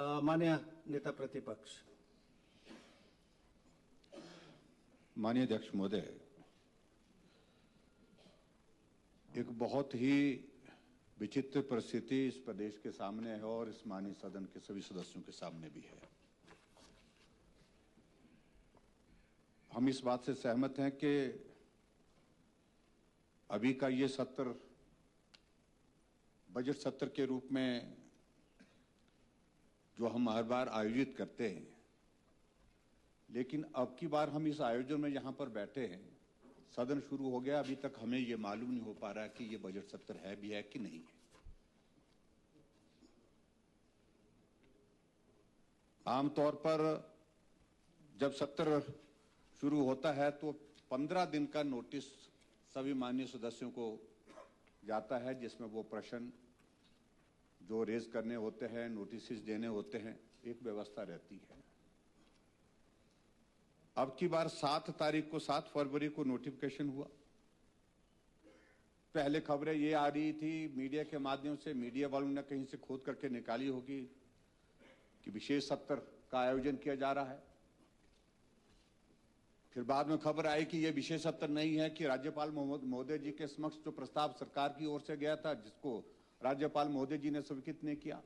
माननीय नेता प्रतिपक्ष। माननीय अध्यक्ष महोदय, एक बहुत ही विचित्र परिस्थिति इस प्रदेश के सामने है और इस माननीय सदन के सभी सदस्यों के सामने भी है। हम इस बात से सहमत हैं कि अभी का ये सत्र बजट सत्र के रूप में जो हम हर बार आयोजित करते हैं, लेकिन अब की बार हम इस आयोजन में यहां पर बैठे हैं, सदन शुरू हो गया, अभी तक हमें ये मालूम नहीं हो पा रहा कि ये बजट सत्र है भी है कि नहीं है। आमतौर पर जब सत्र शुरू होता है तो 15 दिन का नोटिस सभी माननीय सदस्यों को जाता है, जिसमें वो प्रश्न जो रेज करने होते हैं, नोटिस देने होते हैं, एक व्यवस्था रहती है। अब की बार 7 फरवरी को नोटिफिकेशन हुआ। पहले खबरें ये आ रही थी मीडिया के माध्यम से, मीडिया वालों ने कहीं से खोद करके निकाली होगी कि विशेष सत्र का आयोजन किया जा रहा है। फिर बाद में खबर आई कि यह विशेष सत्र नहीं है, कि राज्यपाल महोदय जी के समक्ष जो प्रस्ताव सरकार की ओर से गया था, जिसको राज्यपाल महोदय जी ने स्वीकृत नहीं किया,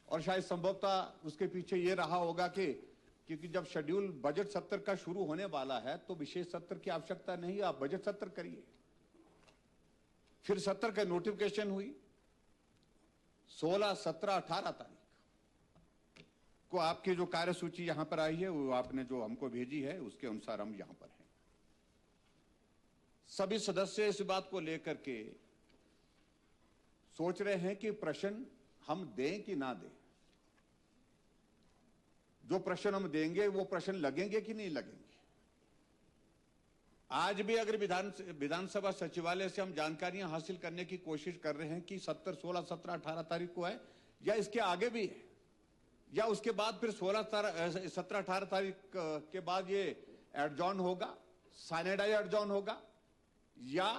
और शायद संभवतः उसके पीछे यह रहा होगा कि क्योंकि जब शेड्यूल बजट सत्र का शुरू होने वाला है तो विशेष सत्र की आवश्यकता नहीं, आप बजट सत्र करिए। फिर सत्र का नोटिफिकेशन हुई 16, 17, 18 तारीख को। आपकी जो कार्यसूची यहां पर आई है वो आपने जो हमको भेजी है उसके अनुसार हम यहां पर हैं। सभी सदस्य इस बात को लेकर के सोच रहे हैं कि प्रश्न हम दें कि ना दें। जो प्रश्न हम देंगे वो प्रश्न लगेंगे कि नहीं लगेंगे। आज भी अगर विधानसभा सचिवालय से हम जानकारियां हासिल करने की कोशिश कर रहे हैं कि 16, 17, 18 तारीख को है, या इसके आगे भी है, या उसके बाद फिर 16, 17, 18 तारीख के बाद ये एडजॉर्न होगा, साइनेडाई एडजॉर्न होगा, या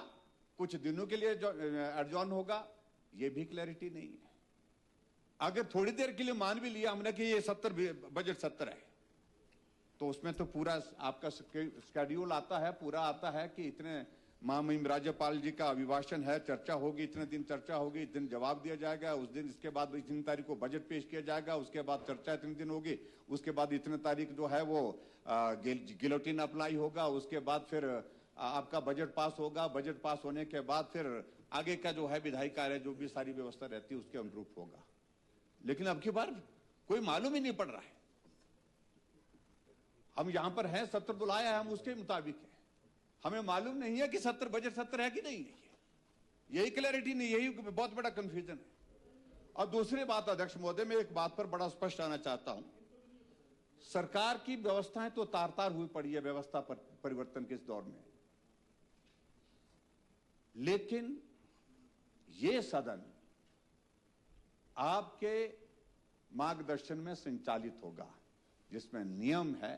कुछ दिनों के लिए एडजॉर्न होगा, ये भी क्लैरिटी नहीं है। अगर थोड़ी देर के लिए मान भी लिया हमने कि ये सत्र बजट सत्र है, तो उसमें तो पूरा आपका शेड्यूल आता है, पूरा आता है कि इतने महामहिम राज्यपाल जी का अभिभाषण है, चर्चा होगी, इतने दिन चर्चा होगी, इतने दिन जवाब दिया जाएगा, उस दिन इसके बाद इतनी तारीख को बजट पेश किया जाएगा, उसके बाद चर्चा इतने दिन होगी, उसके बाद इतने तारीख जो है वो गिलोटिन अप्लाई होगा, उसके बाद फिर आपका बजट पास होगा, बजट पास होने के बाद फिर आगे का जो है विधायी कार्य जो भी सारी व्यवस्था रहती है उसके अनुरूप होगा। लेकिन अब की बार कोई मालूम ही नहीं पड़ रहा है। हम यहां पर हैं, सत्र बुलाया है, हम उसके मुताबिक है, हमें मालूम नहीं है कि सत्र बजट सत्र है कि नहीं है। यही क्लैरिटी नहीं, यही बहुत बड़ा कंफ्यूजन है। और दूसरी बात अध्यक्ष महोदय, मैं एक बात पर बड़ा स्पष्ट आना चाहता हूं। सरकार की व्यवस्थाएं तो तार तार हुई पड़ी है व्यवस्था पर परिवर्तन के इस दौर में, लेकिन यह सदन आपके मार्गदर्शन में संचालित होगा, जिसमें नियम है,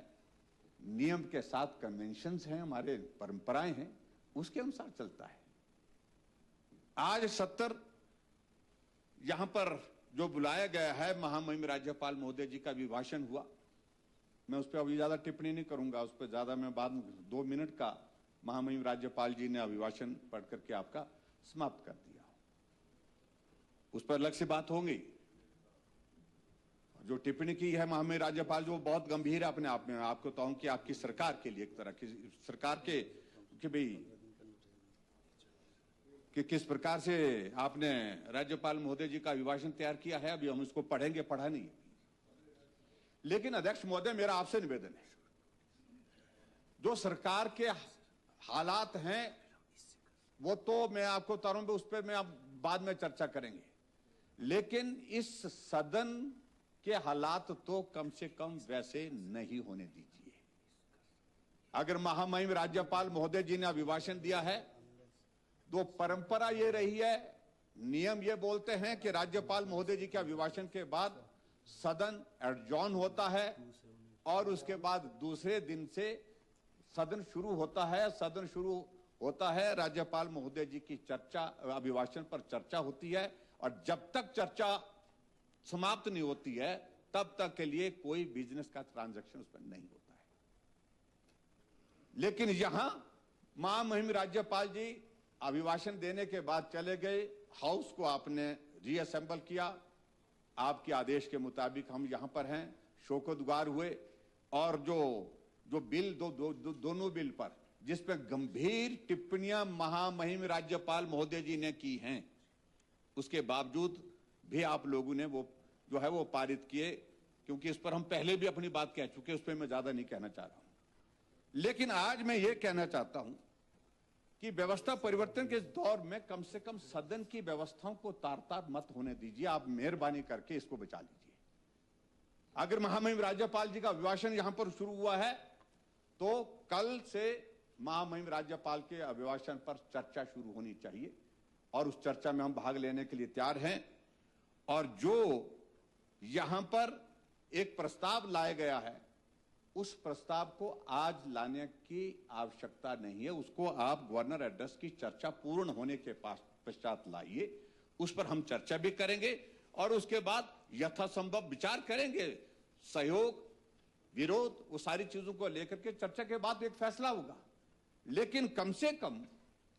नियम के साथ कन्वेंशंस हैं, हमारे परंपराएं हैं, उसके अनुसार चलता है। आज सत्र यहां पर जो बुलाया गया है, महामहिम राज्यपाल महोदय जी का अभिभाषण हुआ, मैं उस पर अभी ज्यादा टिप्पणी नहीं करूंगा, उस पर ज्यादा मैं बाद में 2 मिनट का महामहिम राज्यपाल जी ने अभिभाषण पढ़ करके आपका समाप्त कर दिया, उस पर अलग से बात होंगी। जो टिप्पणी की है महामहिम राज्यपाल जो बहुत गंभीर है अपने आप में, आपको बताऊं कि आपकी सरकार के लिए, एक तरह की सरकार के कि भाई कि किस प्रकार से आपने राज्यपाल महोदय जी का अभिभाषण तैयार किया है, अभी हम इसको पढ़ेंगे, पढ़ा नहीं। लेकिन अध्यक्ष महोदय, मेरा आपसे निवेदन है, जो सरकार के हालात हैं वो तो मैं आपको बता रहा हूं, उस पर मैं आप बाद में चर्चा करेंगे, लेकिन इस सदन के हालात तो कम से कम वैसे नहीं होने दीजिए। अगर महामहिम राज्यपाल महोदय जी ने अभिभाषण दिया है तो परंपरा ये रही है, नियम ये बोलते हैं कि राज्यपाल महोदय जी के अभिभाषण के बाद सदन एडजॉर्न होता है और उसके बाद दूसरे दिन से सदन शुरू होता है। सदन शुरू होता है, राज्यपाल महोदय जी की चर्चा, अभिभाषण पर चर्चा होती है, और जब तक चर्चा समाप्त नहीं होती है तब तक के लिए कोई बिजनेस का ट्रांजैक्शन उसमें नहीं होता है। लेकिन यहां महामहिम राज्यपाल जी अभिभाषण देने के बाद चले गए, हाउस को आपने रीअसेंबल किया, आपके आदेश के मुताबिक हम यहां पर हैं, शोकोदगार हुए, और जो बिल दोनों बिल पर जिसपे गंभीर टिप्पणियां महामहिम राज्यपाल महोदय जी ने की हैं, उसके बावजूद भी आप लोगों ने वो पारित किए, क्योंकि इस पर हम पहले भी अपनी बात कह चुके, उस पर मैं ज्यादा नहीं कहना चाह रहा हूं। लेकिन आज मैं ये कहना चाहता हूं कि व्यवस्था परिवर्तन के इस दौर में कम से कम सदन की व्यवस्थाओं को तार-तार मत होने दीजिए। आप मेहरबानी करके इसको बचा लीजिए। अगर महामहिम राज्यपाल जी का अभिभाषण यहां पर शुरू हुआ है तो कल से महामहिम राज्यपाल के अभिभाषण पर चर्चा शुरू होनी चाहिए, और उस चर्चा में हम भाग लेने के लिए तैयार हैं। और जो यहां पर एक प्रस्ताव लाया गया है, उस प्रस्ताव को आज लाने की आवश्यकता नहीं है, उसको आप गवर्नर एड्रेस की चर्चा पूर्ण होने के पश्चात लाइए। उस पर हम चर्चा भी करेंगे और उसके बाद यथासंभव विचार करेंगे, सहयोग विरोध वो सारी चीजों को लेकर के चर्चा के बाद एक फैसला होगा। लेकिन कम से कम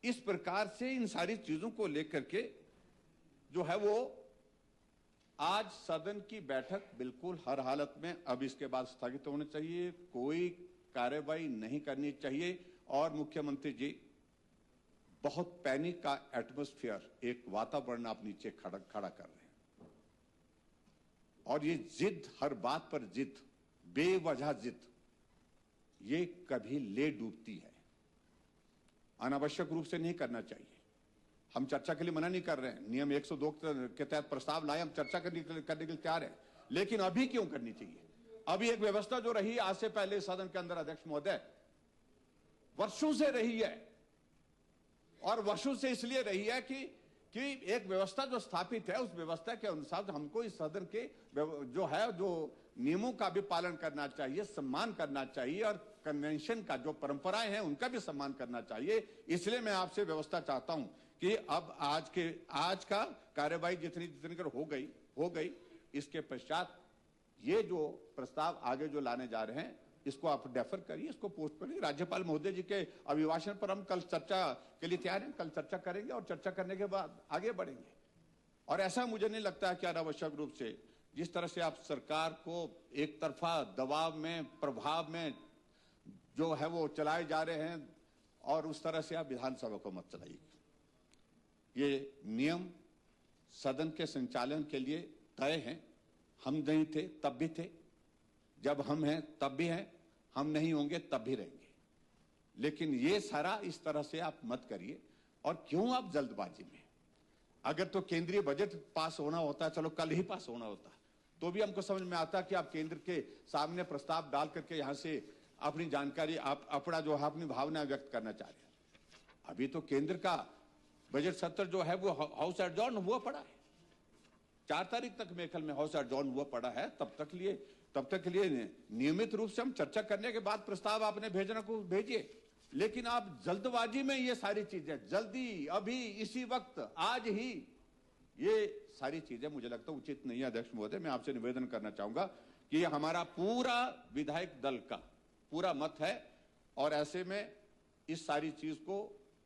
इस प्रकार से इन सारी चीजों को लेकर के जो है वो आज सदन की बैठक बिल्कुल हर हालत में अब इसके बाद स्थगित होनी चाहिए, कोई कार्रवाई नहीं करनी चाहिए। और मुख्यमंत्री जी बहुत पैनिक का एटमॉस्फेयर, एक वातावरण आप नीचे खड़ा कर रहे हैं, और ये जिद, हर बात पर जिद, बेवजह जिद, ये कभी ले डूबती है, अनावश्यक रूप से नहीं करना चाहिए। हम चर्चा के लिए मना नहीं कर रहे हैं, नियम 102 के तहत प्रस्ताव लाए, हम चर्चा करने के लिए तैयार हैं, लेकिन अभी क्यों करनी चाहिए? अभी एक व्यवस्था जो रही आज से पहले सदन के अंदर, अध्यक्ष महोदय, वर्षों से रही है, और वर्षों से इसलिए रही है कि एक व्यवस्था जो स्थापित है, उस व्यवस्था के अनुसार हमको इस सदन के जो नियमों का भी पालन करना चाहिए, सम्मान करना चाहिए, और कन्वेंशन का जो परंपराएं हैं उनका भी सम्मान करना चाहिए। इसलिए मैं आपसे व्यवस्था चाहता हूं कि अब आज का कार्यवाही जितनी कर हो गई, इसके पश्चात ये जो प्रस्ताव आगे जो लाने जा रहे हैं इसको आप डेफर करिए, इसको पोस्ट करिए। राज्यपाल महोदय जी के अभिभाषण पर हम कल चर्चा के लिए तैयार हैं, कल चर्चा करेंगे और चर्चा करने के बाद आगे बढ़ेंगे। और ऐसा मुझे नहीं लगता है कि अनावश्यक रूप से जिस तरह से आप सरकार को एक तरफा दबाव में, प्रभाव में जो है वो चलाए जा रहे हैं, और उस तरह से आप विधानसभा को मत चलाइए। ये नियम सदन के संचालन के लिए तय हैं। हम नहीं थे तब भी थे, जब हम हैं तब भी हैं, हम नहीं होंगे तब भी रहेंगे। लेकिन ये सारा इस तरह से आप मत करिए। और क्यों आप जल्दबाजी में? अगर तो केंद्रीय बजट पास होना होता, चलो कल ही पास होना होता, तो भी हमको समझ में आता कि आप केंद्र के सामने प्रस्ताव डाल करके यहां से अपनी जानकारी, आप अपना जो है अपनी भावना व्यक्त करना चाह रहे हैं। अभी तो केंद्र का बजट सत्र जो है वो हाउस एडजॉर्न हुआ पड़ा है, 4 तारीख तक मेरे ख्याल में हाउस एडजॉर्न हुआ पड़ा है। तब तक के लिए नियमित रूप से हम चर्चा करने के बाद प्रस्ताव आपने भेजना को भेजिए। लेकिन आप जल्दबाजी में ये सारी चीजें, जल्दी, अभी, इसी वक्त, आज ही, ये सारी चीजें मुझे लगता है उचित नहीं है। अध्यक्ष महोदय, मैं आपसे निवेदन करना चाहूंगा कि ये हमारा पूरा विधायक दल का पूरा मत है, और ऐसे में इस सारी चीज को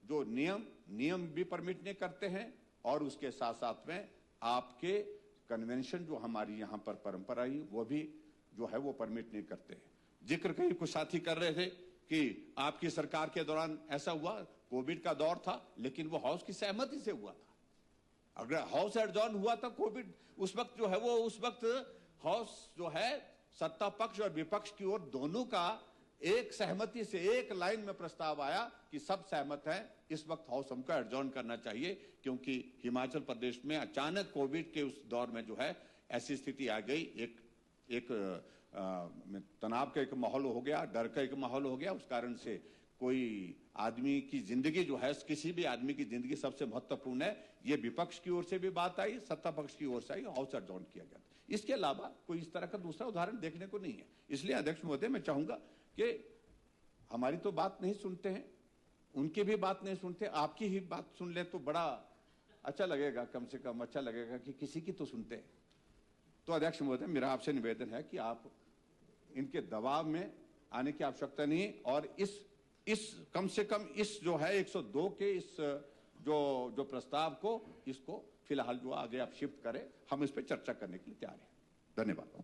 जो नियम भी परमिट नहीं करते हैं, और उसके साथ साथ में आपके कन्वेंशन जो हमारी यहां पर परंपरा ही वो भी जो है वो परमिट नहीं करते हैं। जिक्र कहीं कुछ साथी कर रहे थे कि आपकी सरकार के दौरान ऐसा हुआ, कोविड का दौर था, लेकिन वो हाउस की सहमति से हुआ था। अगर हाउस एडजॉर्न हुआ था कोविड, उस वक्त जो है वो उस वक्त हाउस जो है सत्ता पक्ष और विपक्ष की ओर दोनों का एक सहमति से एक लाइन में प्रस्ताव आया कि सब सहमत हैं, इस वक्त हाउस हमको एडजॉर्न करना चाहिए, क्योंकि हिमाचल प्रदेश में अचानक कोविड के उस दौर में जो है ऐसी स्थिति आ गई, एक तनाव का एक माहौल हो गया, डर का एक माहौल हो गया। उस कारण से कोई आदमी की जिंदगी जो है, किसी भी आदमी की जिंदगी सबसे महत्वपूर्ण है। ये विपक्ष की ओर से भी बात आई, सत्ता पक्ष की ओर से आई, हाउस एडजॉर्न किया गया। इसके अलावा कोई इस तरह का दूसरा उदाहरण देखने को नहीं है। इसलिए अध्यक्ष महोदय, मैं चाहूंगा कि हमारी तो बात नहीं सुनते हैं, उनकी भी बात नहीं सुनते, आपकी ही बात सुन ले तो बड़ा अच्छा लगेगा, कम से कम अच्छा लगेगा कि किसी की तो सुनते हैं। तो अध्यक्ष महोदय, मेरा आपसे निवेदन है कि आप इनके दबाव में आने की आवश्यकता नहीं, और इस कम से कम इस जो है 102 के इस जो प्रस्ताव को, इसको फिलहाल जो आगे आप शिफ्ट करें, हम इस पर चर्चा करने के लिए तैयार हैं। धन्यवाद।